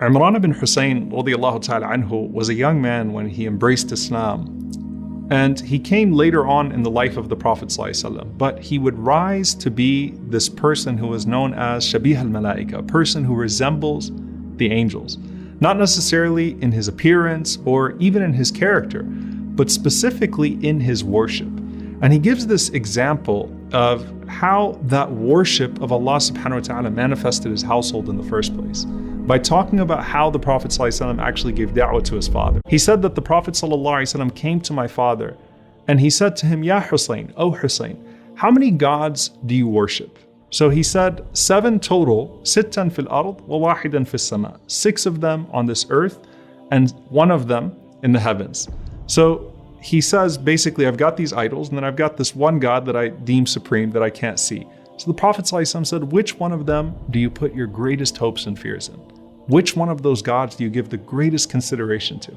Imran ibn Hussein radiallahu ta'ala anhu was a young man when he embraced Islam. And he came later on in the life of the Prophet ﷺ, but he would rise to be this person who is known as Shabih al-Malaika, a person who resembles the angels. Not necessarily in his appearance or even in his character, but specifically in his worship. And he gives this example of how that worship of Allah subhanahu wa ta'ala manifested his household in the first place, by talking about how the Prophet ﷺ actually gave da'wah to his father. He said that the Prophet ﷺ came to my father and he said to him, Ya Hussein, O Hussein, how many gods do you worship? So he said, 7 total, sittan fil ard wa wahidan fis sama, 6 of them on this earth and 1 of them in the heavens. So he says, basically, I've got these idols and then I've got this one God that I deem supreme that I can't see. So the Prophet ﷺ said, which one of them do you put your greatest hopes and fears in? Which one of those gods do you give the greatest consideration to?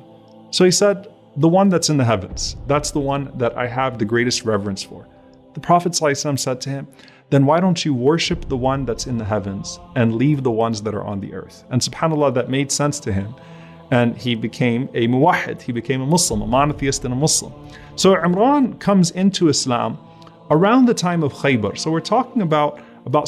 So he said, the one that's in the heavens. That's the one that I have the greatest reverence for. The Prophet ﷺ said to him, then why don't you worship the one that's in the heavens and leave the ones that are on the earth? And subhanAllah, that made sense to him. And he became a muwahid, he became a Muslim, a monotheist and a Muslim. So Imran comes into Islam around the time of Khaybar. So we're talking about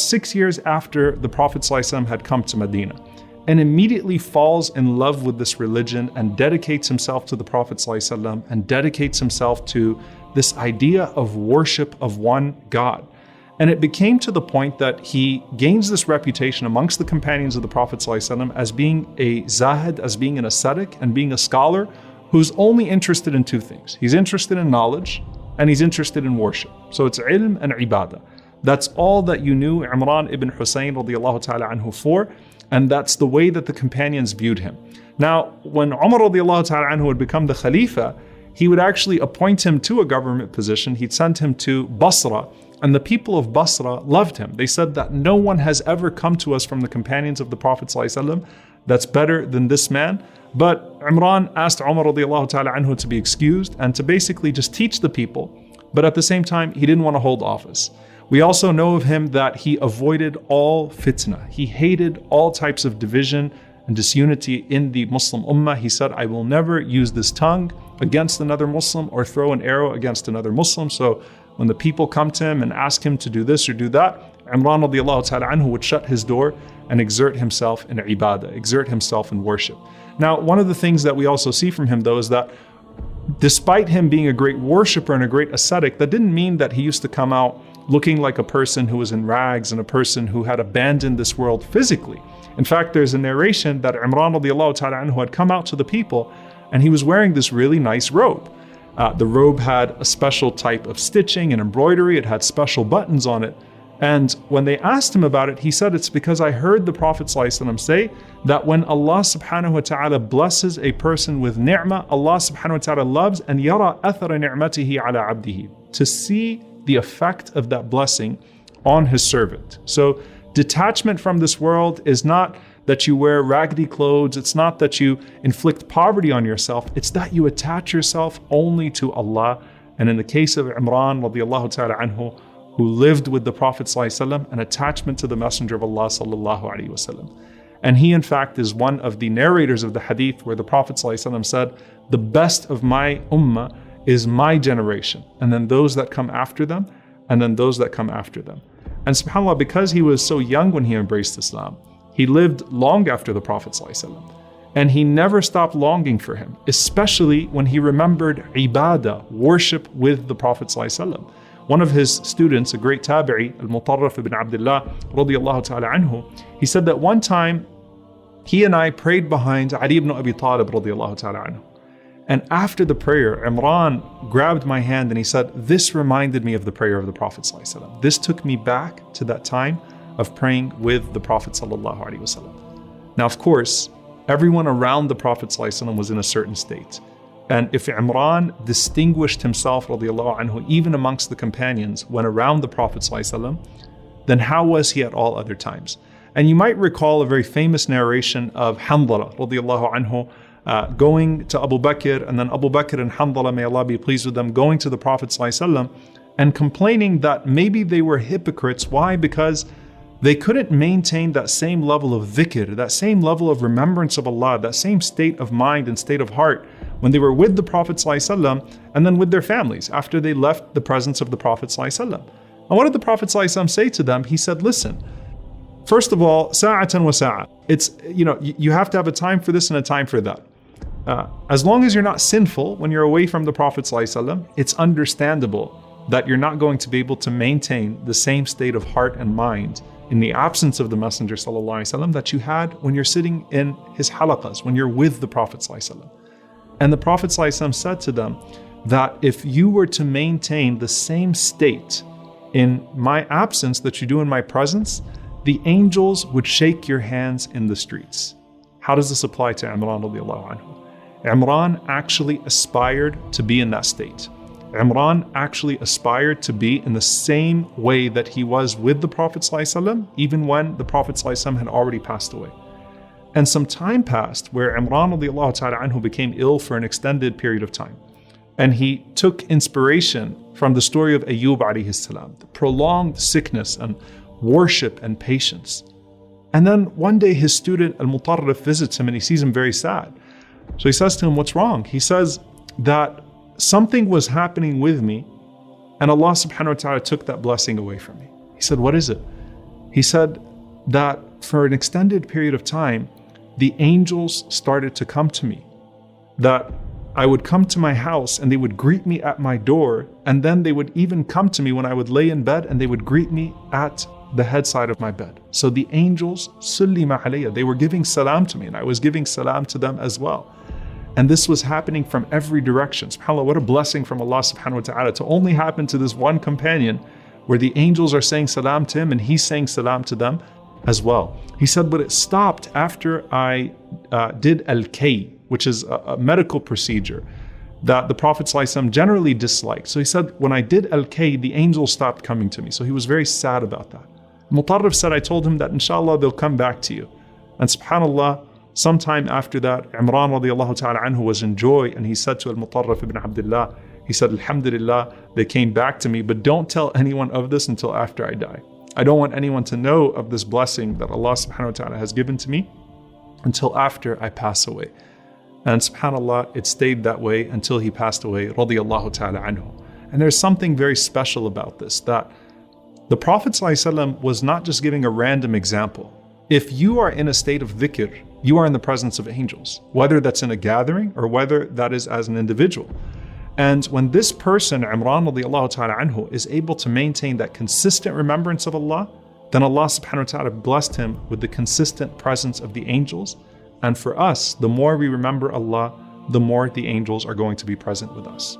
6 years after the Prophet ﷺ had come to Medina, and immediately falls in love with this religion and dedicates himself to the Prophet ﷺ and dedicates himself to this idea of worship of one God. And it became to the point that he gains this reputation amongst the companions of the Prophet ﷺ as being a zahid, as being an ascetic and being a scholar who's only interested in 2 things. He's interested in knowledge and he's interested in worship. So it's ilm and ibadah. That's all that you knew Imran ibn Hussein radiallahu ta'ala anhu for, and that's the way that the companions viewed him. Now, when Umar radiallahu ta'ala anhu would become the Khalifa, he would actually appoint him to a government position. He'd send him to Basra, and the people of Basra loved him. They said that no one has ever come to us from the companions of the Prophet ﷺ that's better than this man. But Imran asked Umar radiallahu ta'ala anhu to be excused and to basically just teach the people. But at the same time, he didn't want to hold office. We also know of him that he avoided all fitna. He hated all types of division and disunity in the Muslim ummah. He said, I will never use this tongue against another Muslim or throw an arrow against another Muslim. So when the people come to him and ask him to do this or do that, Imran radiallahu ta'ala anhu would shut his door and exert himself in ibadah, exert himself in worship. Now, one of the things that we also see from him though is that despite him being a great worshiper and a great ascetic, that didn't mean that he used to come out looking like a person who was in rags and a person who had abandoned this world physically. In fact, there's a narration that Imran radiallahu ta'ala anhu had come out to the people and he was wearing this really nice robe. The robe had a special type of stitching and embroidery. It had special buttons on it. And when they asked him about it, he said, it's because I heard the Prophet ﷺ say that when Allah subhanahu wa ta'ala blesses a person with ni'mah, Allah subhanahu wa ta'ala loves and yara athara ni'matihi ala abdihi, to see the effect of that blessing on his servant. So detachment from this world is not that you wear raggedy clothes. It's not that you inflict poverty on yourself. It's that you attach yourself only to Allah. And in the case of Imran radiallahu ta'ala anhu, who lived with the Prophet ﷺ, an attachment to the Messenger of Allah sallallahu alaihi wasallam. And he in fact is one of the narrators of the hadith where the Prophet ﷺ said, the best of my ummah is my generation, and then those that come after them, and then those that come after them. And subhanAllah, because he was so young when he embraced Islam, he lived long after the Prophet ﷺ, and he never stopped longing for him, especially when he remembered ibadah, worship with the Prophet ﷺ. One of his students, a great tabi'i, al-Mutarraf ibn Abdullah radiyallahu ta'ala anhu, he said that one time he and I prayed behind Ali ibn Abi Talib radiyallahu ta'ala anhu. And after the prayer, Imran grabbed my hand and he said, this reminded me of the prayer of the Prophet ﷺ. This took me back to that time of praying with the Prophet ﷺ. Now, of course, everyone around the Prophet ﷺ was in a certain state. And if Imran distinguished himself, radiallahu anhu, even amongst the companions when around the Prophet ﷺ, then how was he at all other times? And you might recall a very famous narration of Hanzala, radiallahu anhu, going to Abu Bakr, and then Abu Bakr and Hanzala, may Allah be pleased with them, going to the Prophet ﷺ and complaining that maybe they were hypocrites. Why? Because They couldn't maintain that same level of dhikr, that same level of remembrance of Allah, that same state of mind and state of heart when they were with the Prophet ﷺ and then with their families after they left the presence of the Prophet ﷺ. And what did the Prophet ﷺ say to them? He said, listen, first of all, sa'atan wa sa'a. It's, you have to have a time for this and a time for that. As long as you're not sinful when you're away from the Prophet ﷺ, it's understandable that you're not going to be able to maintain the same state of heart and mind in the absence of the Messenger ﷺ that you had when you're sitting in his halaqas, when you're with the Prophet ﷺ. And the Prophet ﷺ said to them that if you were to maintain the same state in my absence that you do in my presence, the angels would shake your hands in the streets. How does this apply to Imran radiallahu anhu? Imran actually aspired to be in that state. Imran actually aspired to be in the same way that he was with the Prophet ﷺ, even when the Prophet ﷺ had already passed away. And some time passed where Imran radiallahu ta'ala anhu became ill for an extended period of time. And he took inspiration from the story of Ayyub alayhi salam, the prolonged sickness and worship and patience. And then one day his student Al-Mutarrif visits him and he sees him very sad. So he says to him, what's wrong? He says that something was happening with me and Allah subhanahu wa ta'ala took that blessing away from me. He said, what is it? He said that for an extended period of time, the angels started to come to me. That I would come to my house and they would greet me at my door, and then they would even come to me when I would lay in bed and they would greet me at the head side of my bed. So the angels, sullima alayya, they were giving salam to me and I was giving salam to them as well. And this was happening from every direction. SubhanAllah, what a blessing from Allah subhanahu wa ta'ala to only happen to this one companion where the angels are saying salam to him and he's saying salam to them as well. He said, but it stopped after I did al-kay, which is a medical procedure that the Prophet ﷺ generally disliked. So he said, when I did al-kay, the angels stopped coming to me. So he was very sad about that. Mutarrif said, I told him that inshallah they'll come back to you. And subhanAllah, sometime after that, Imran radiallahu ta'ala anhu was in joy and he said to Al-Mutarrif ibn Abdullah, he said, Alhamdulillah, they came back to me, but don't tell anyone of this until after I die. I don't want anyone to know of this blessing that Allah subhanahu wa ta'ala has given to me until after I pass away. And subhanAllah, it stayed that way until he passed away, radiallahu ta'ala anhu. And there's something very special about this, that the Prophet ﷺ was not just giving a random example. If you are in a state of dhikr, you are in the presence of angels, whether that's in a gathering or whether that is as an individual. And when this person, Imran radiallahu ta'ala anhu, is able to maintain that consistent remembrance of Allah, then Allah subhanahu wa ta'ala blessed him with the consistent presence of the angels. And for us, the more we remember Allah, the more the angels are going to be present with us.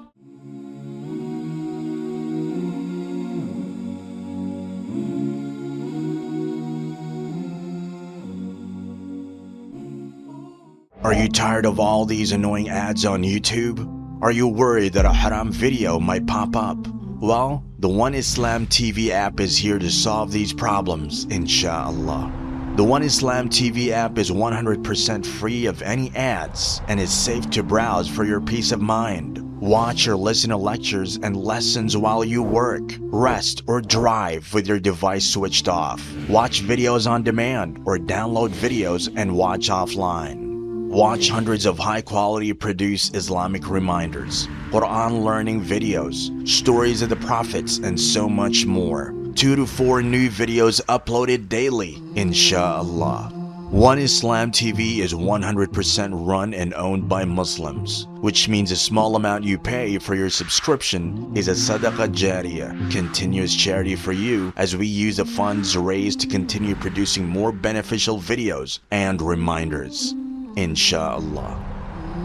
Are you tired of all these annoying ads on YouTube? Are you worried that a haram video might pop up? Well, the One Islam TV app is here to solve these problems, inshallah. The One Islam TV app is 100% free of any ads and is safe to browse for your peace of mind. Watch or listen to lectures and lessons while you work, rest, or drive with your device switched off. Watch videos on demand or download videos and watch offline. Watch hundreds of high-quality produced Islamic reminders, Quran learning videos, stories of the prophets, and so much more. 2 to 4 new videos uploaded daily, inshallah. One Islam TV is 100% run and owned by Muslims, which means a small amount you pay for your subscription is a SADAQAH JARIYAH, continuous charity for you, as we use the funds raised to continue producing more beneficial videos and reminders, inshallah.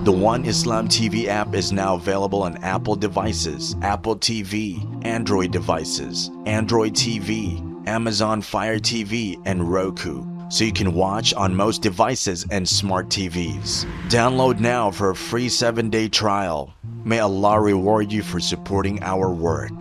The One Islam TV app is now available on Apple devices, Apple TV, Android devices, Android TV, Amazon Fire TV, and Roku, so you can watch on most devices and smart TVs. Download now for a free 7-day trial. May Allah reward you for supporting our work.